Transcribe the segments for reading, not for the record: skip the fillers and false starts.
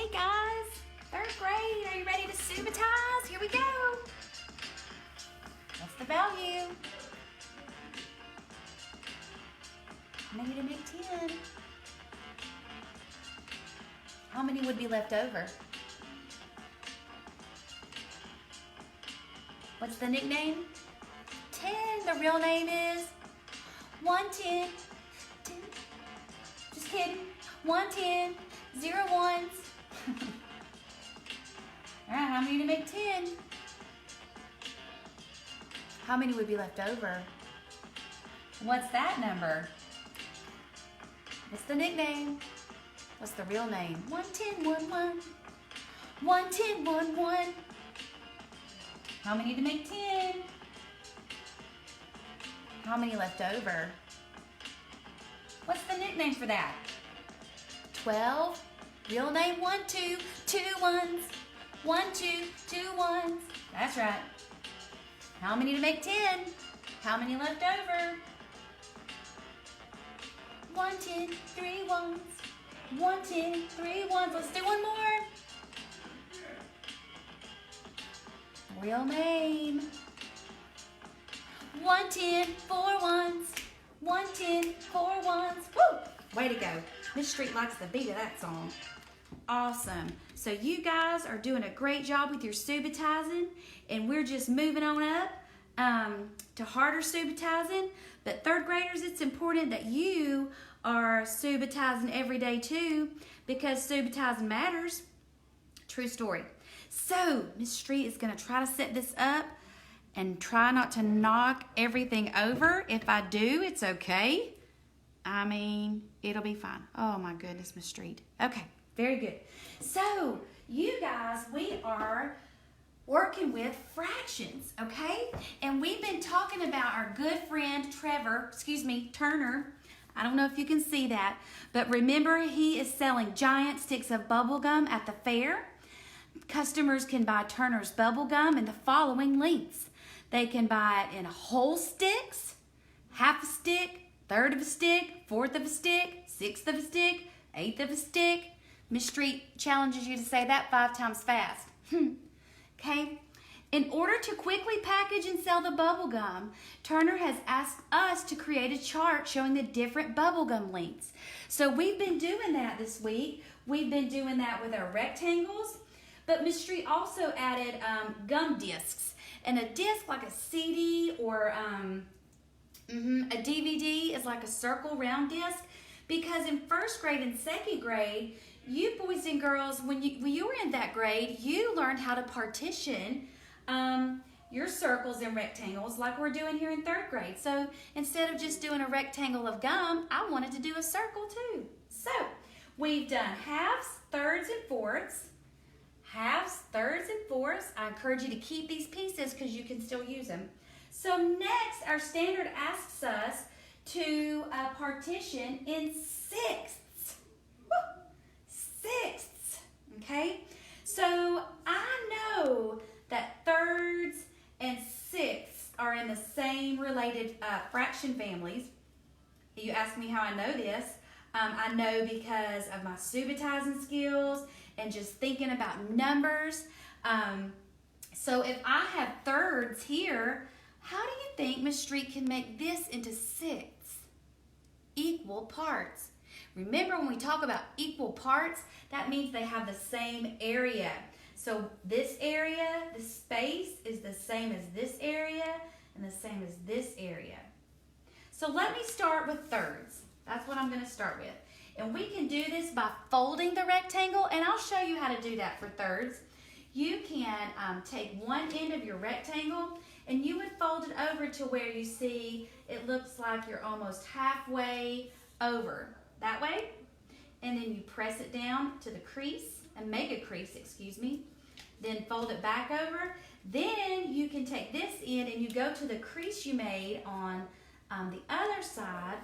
Hey guys, third grade, are you ready to subitize? Here we go. What's the value? -10. How many would be left over? What's the nickname? 10. The real name is 110. 10. Just kidding. 110. 0 ones. All right, how many to make 10? How many would be left over? What's that number? What's the nickname? What's the real name? 110, 11. 110, 11. How many to make 10? How many left over? What's the nickname for that? 12. Real name 1, 2, 2 ones. 1, 2, 2 ones. That's right. How many to make 10? How many left over? 1, 10, 3 ones. 1, 10, 3 ones. Let's do one more. Real name. 1, 10, 4 ones. 1, 10, 4 ones. Woo! Way to go. Miss Street likes the beat of that song. Awesome. So you guys are doing a great job with your subitizing, and we're just moving on up to harder subitizing. But third graders, it's important that you are subitizing every day too, because subitizing matters. True story. So Miss Street is going to try to set this up and try not to knock everything over. If I do, it's okay. I mean, it'll be fine. Oh my goodness, Miss Street. Okay, very good. So you guys, we are working with fractions, okay? And we've been talking about our good friend Turner. I don't know if you can see that, but remember, he is selling giant sticks of bubble gum at the fair. Customers can buy Turner's bubble gum in the following lengths. They can buy it in whole sticks, half a stick, third of a stick, fourth of a stick, sixth of a stick, eighth of a stick. Miss Street challenges you to say that 5 times fast. Okay? In order to quickly package and sell the bubble gum, Turner has asked us to create a chart showing the different bubble gum lengths. So we've been doing that this week. We've been doing that with our rectangles, but Miss Street also added gum discs. And a disc like a CD or a DVD is like a circle round disc, because in first grade and second grade, you boys and girls, when you were in that grade, you learned how to partition your circles and rectangles like we're doing here in third grade. So instead of just doing a rectangle of gum, I wanted to do a circle too. So we've done halves, thirds, and fourths. Halves, thirds, and fourths. I encourage you to keep these pieces because you can still use them. So next, our standard asks us to partition in sixths. Woo! Sixths, okay? So I know that thirds and sixths are in the same related fraction families. You ask me how I know this. I know because of my subitizing skills and just thinking about numbers. So if I have thirds here, how do you think Miss Street can make this into sixths? Equal parts. Remember, when we talk about equal parts, that means they have the same area. So this area, the space, is the same as this area and the same as this area. So let me start with thirds. That's what I'm going to start with. And we can do this by folding the rectangle, and I'll show you how to do that for thirds. You can take one end of your rectangle and you would fold it over to where you see it looks like you're almost halfway over. That way. And then you press it down to the crease, and make a crease, excuse me. Then fold it back over. Then you can take this end and you go to the crease you made on the other side,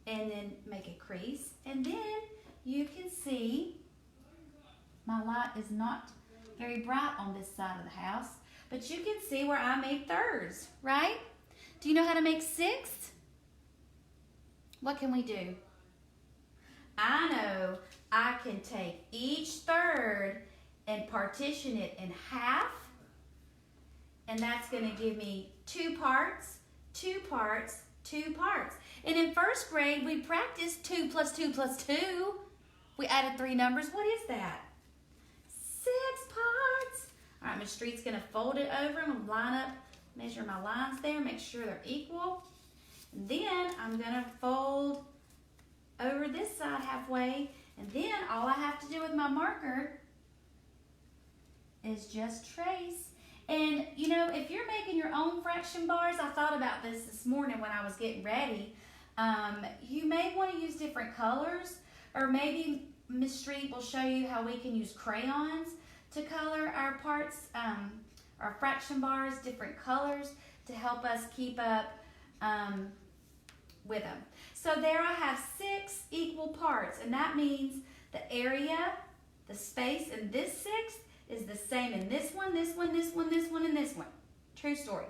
and then make a crease. And then you can see, my light is not very bright on this side of the house, but you can see where I made thirds, right? Do you know how to make sixths? What can we do? I know I can take each third and partition it in half, and that's going to give me 2 parts, 2 parts, 2 parts. And in first grade, we practiced 2 plus 2 plus 2. We added 3 numbers. What is that? 6 parts. All right, Miss Street's going to fold it over. I'm going to line up, measure my lines there, make sure they're equal. And then I'm going to fold over this side halfway. And then all I have to do with my marker is just trace. And, you know, if you're making your own fraction bars, I thought about this morning when I was getting ready. You may want to use different colors, or maybe Miss Street will show you how we can use crayons to color our parts, our fraction bars, different colors to help us keep up with them. So there I have 6 equal parts, and that means the area, the space in this 6 is the same in this one, this one, this one, this one, and this one. True story.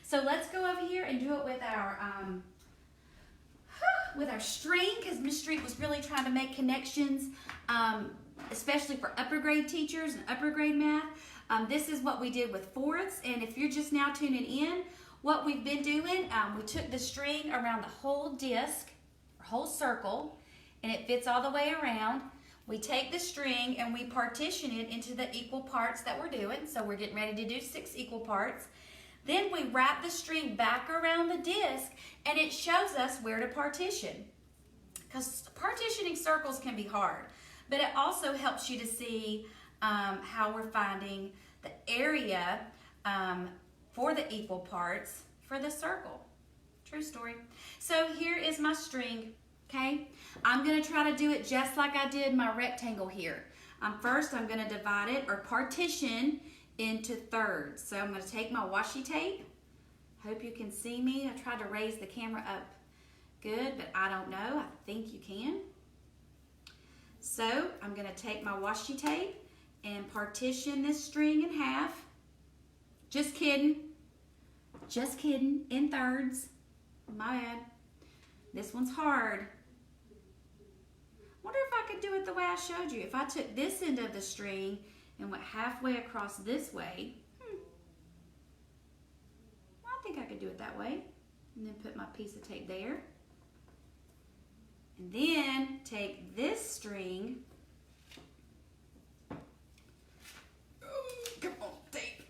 So let's go over here and do it with our string, because Miss Street was really trying to make connections, especially for upper grade teachers and upper grade math. This is what we did with fourths, and if you're just now tuning in, what we've been doing, we took the string around the whole disc, or whole circle, and it fits all the way around. We take the string and we partition it into the equal parts that we're doing. So we're getting ready to do 6 equal parts. Then we wrap the string back around the disc, and it shows us where to partition. Because partitioning circles can be hard, but it also helps you to see how we're finding the area for the equal parts for the circle. True story. So here is my string. Okay, I'm going to try to do it just like I did my rectangle here. First, I'm going to divide it or partition into thirds. So I'm going to take my washi tape. Hope you can see me. I tried to raise the camera up good, but I don't know. I think you can. So I'm going to take my washi tape and partition this string in half. Just kidding. Just kidding. In thirds. My bad. This one's hard. Wonder if I could do it the way I showed you. If I took this end of the string and went halfway across this way, I think I could do it that way. And then put my piece of tape there. And then take this string. Come on, tape.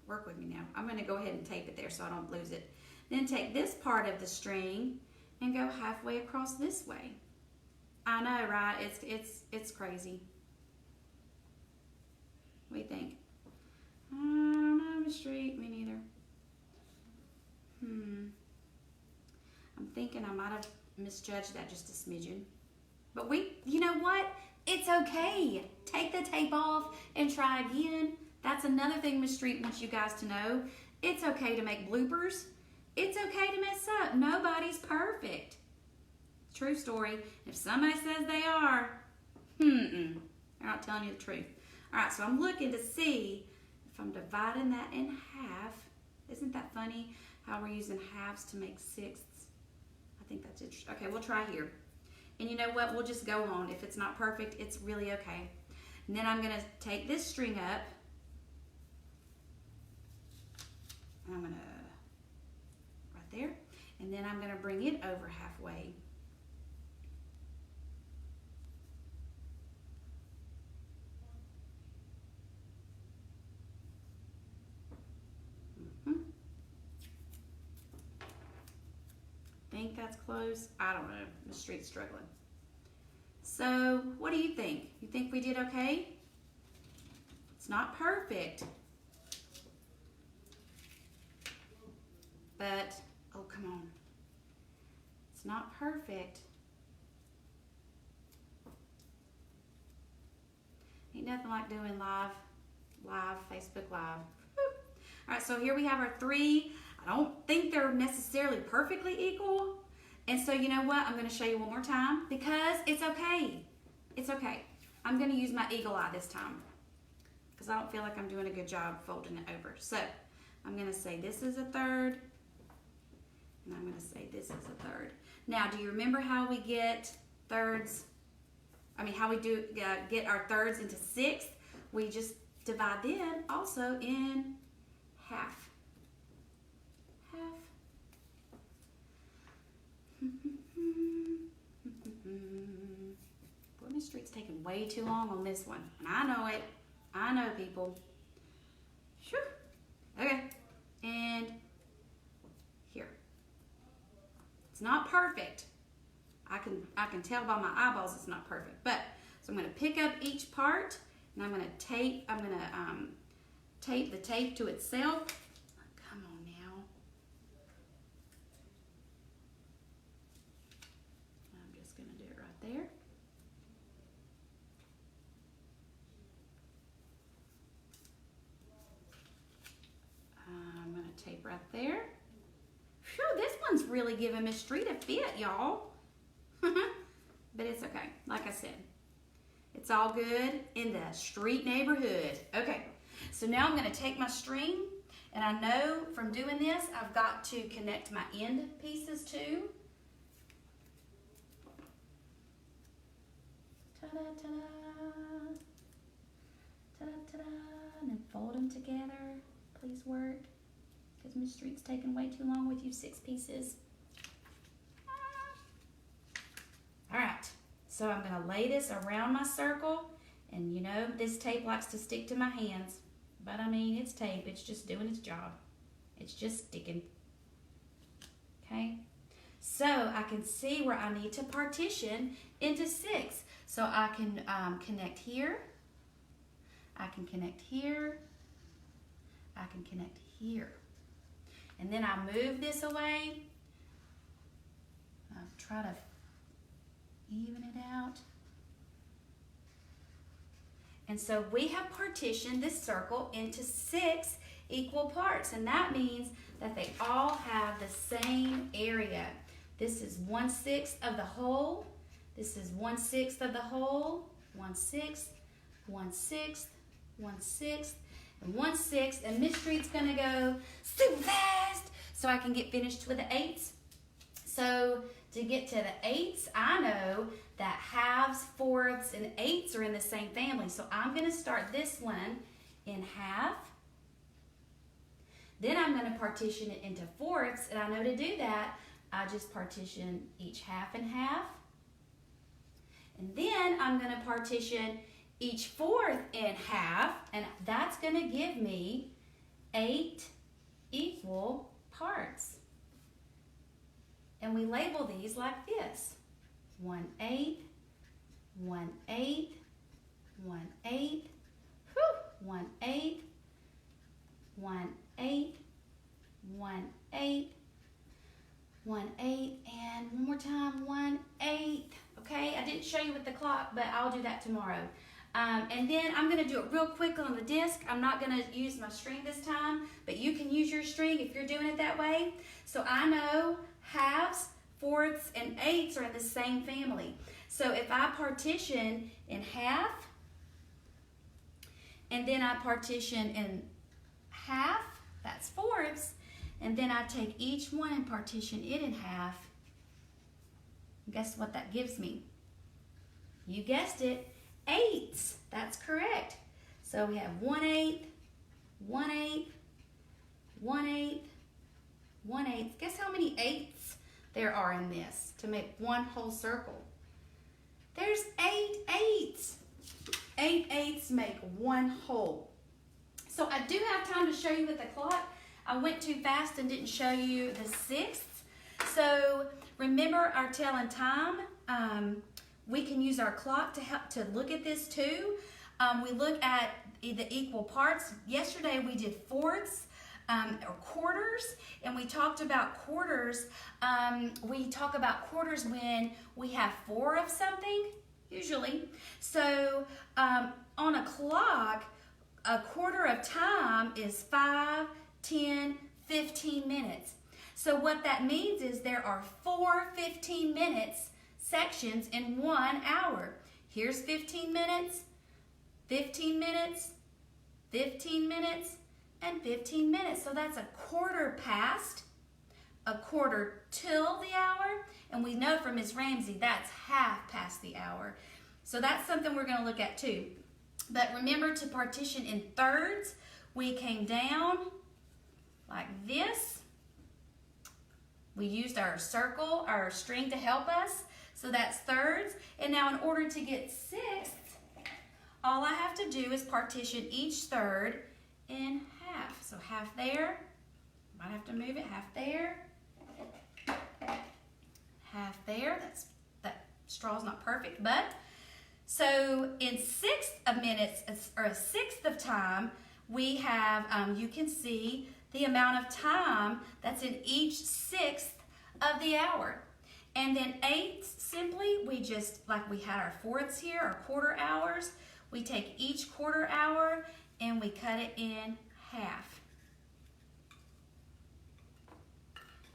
Work with me now. I'm going to go ahead and tape it there so I don't lose it. Then take this part of the string and go halfway across this way. I know, right? It's crazy. What do you think? I don't know, Miss Street. Me neither. I'm thinking I might have misjudged that just a smidgen. But you know what? It's okay. Take the tape off and try again. That's another thing Miss Street wants you guys to know. It's okay to make bloopers. It's okay to mess up. Nobody's perfect. True story. If somebody says they are, they're not telling you the truth. All right, so I'm looking to see if I'm dividing that in half. Isn't that funny how we're using halves to make sixths? I think that's interesting. Okay, we'll try here. And you know what? We'll just go on. If it's not perfect, it's really okay. And then I'm going to take this string up. And I'm going to, right there. And then I'm going to bring it over halfway. Think that's close? I don't know. The street's struggling. So, what do you think? You think we did okay? It's not perfect. But, oh, come on. It's not perfect. Ain't nothing like doing live, Facebook Live. Woo. All right, so here we have our 3. I don't think they're necessarily perfectly equal. And so you know what? I'm going to show you one more time because it's okay. It's okay. I'm going to use my eagle eye this time because I don't feel like I'm doing a good job folding it over. So I'm going to say this is a third and I'm going to say this is a third. Now, do you remember how we get thirds, how we do get our thirds into sixths, we just divide them also in half. Boy, Miss Street's taking way too long on this one. And I know it. I know, people. Sure. Okay. And here. It's not perfect. I can tell by my eyeballs it's not perfect. But so I'm going to pick up each part and I'm going to tape. I'm going to tape the tape to itself. Come on now. I'm just going to do it right there. I'm going to tape right there. Phew, this one's really giving Miss Street a fit, y'all. But it's okay. Like I said, it's all good in the street neighborhood. Okay, so now I'm going to take my string, and I know from doing this, I've got to connect my end pieces too. Ta-da, ta-da. Ta-da, ta-da. And then fold them together. Please work, because Miss Street's taking way too long with you 6 pieces. All right, so I'm gonna lay this around my circle, and you know this tape likes to stick to my hands, but it's tape, it's just doing its job. It's just sticking, okay? So I can see where I need to partition into 6. So I can connect here, I can connect here, I can connect here. And then I move this away. I'll try to even it out. And so we have partitioned this circle into 6 equal parts, and that means that they all have the same area. This is 1/6 of the whole. This is 1/6 of the whole. 1/6, 1/6, 1/6, and 1/6. And Miss Street's gonna go super fast so I can get finished with the 8s. So to get to the 8s, I know that halves, fourths, and 8s are in the same family. So I'm going to start this one in half. Then I'm going to partition it into fourths. And I know to do that, I just partition each half in half. And then I'm going to partition each fourth in half. And that's going to give me 8 equal parts. And we label these like this: 1/8, 1/8, 1/8, 1/8, 1/8, 1/8, 1/8, and one more time, 1/8. Okay, I didn't show you with the clock, but I'll do that tomorrow. And then I'm going to do it real quick on the disc. I'm not going to use my string this time, but you can use your string if you're doing it that way. So I know halves, fourths, and 8s are in the same family. So if I partition in half, and then I partition in half, that's fourths, and then I take each one and partition it in half, guess what that gives me? You guessed it, 8s. That's correct. So we have 1/8, 1/8, 1/8, 1/8. Guess how many 8s there are in this to make one whole circle? There's 8 8s. 8 8s make one whole. So I do have time to show you with the clock. I went too fast and didn't show you the 6ths. So remember our telling time. We can use our clock to help to look at this too. We look at the equal parts. Yesterday we did fourths or quarters, and we talked about quarters. We talk about quarters when we have 4 of something, usually. So on a clock, a quarter of time is 5, 10, 15 minutes. So what that means is there are 4 15 minutes sections in 1 hour. Here's 15 minutes, 15 minutes, 15 minutes, and 15 minutes. So that's a quarter past, a quarter till the hour, and we know from Ms. Ramsey that's half past the hour. So that's something we're going to look at too. But remember to partition in thirds. We came down like this. We used our circle, our string to help us. So that's thirds. And now in order to get sixths, all I have to do is partition each third in half. So half there, might have to move it, half there, half there. That straw's not perfect, but so in sixth of minutes, or a sixth of time, we have, you can see the amount of time that's in each sixth of the hour. And then eighths, simply, we just, like we had our fourths here, our quarter hours, we take each quarter hour and we cut it in half.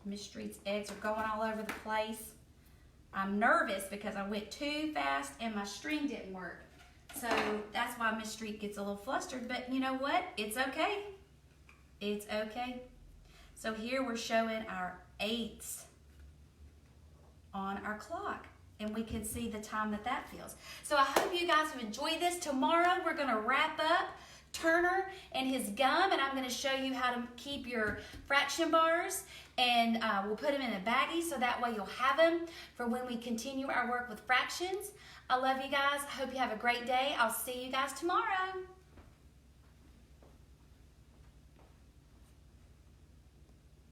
Miss Street's eggs are going all over the place. I'm nervous because I went too fast and my string didn't work. So that's why Miss Street gets a little flustered, but you know what? It's okay. It's okay. So here we're showing our eighths on our clock, and we can see the time that feels. So I hope you guys have enjoyed this. Tomorrow we're gonna wrap up Turner and his gum, and I'm gonna show you how to keep your fraction bars, and we'll put them in a baggie so that way you'll have them for when we continue our work with fractions. I love you guys. I hope you have a great day. I'll see you guys tomorrow.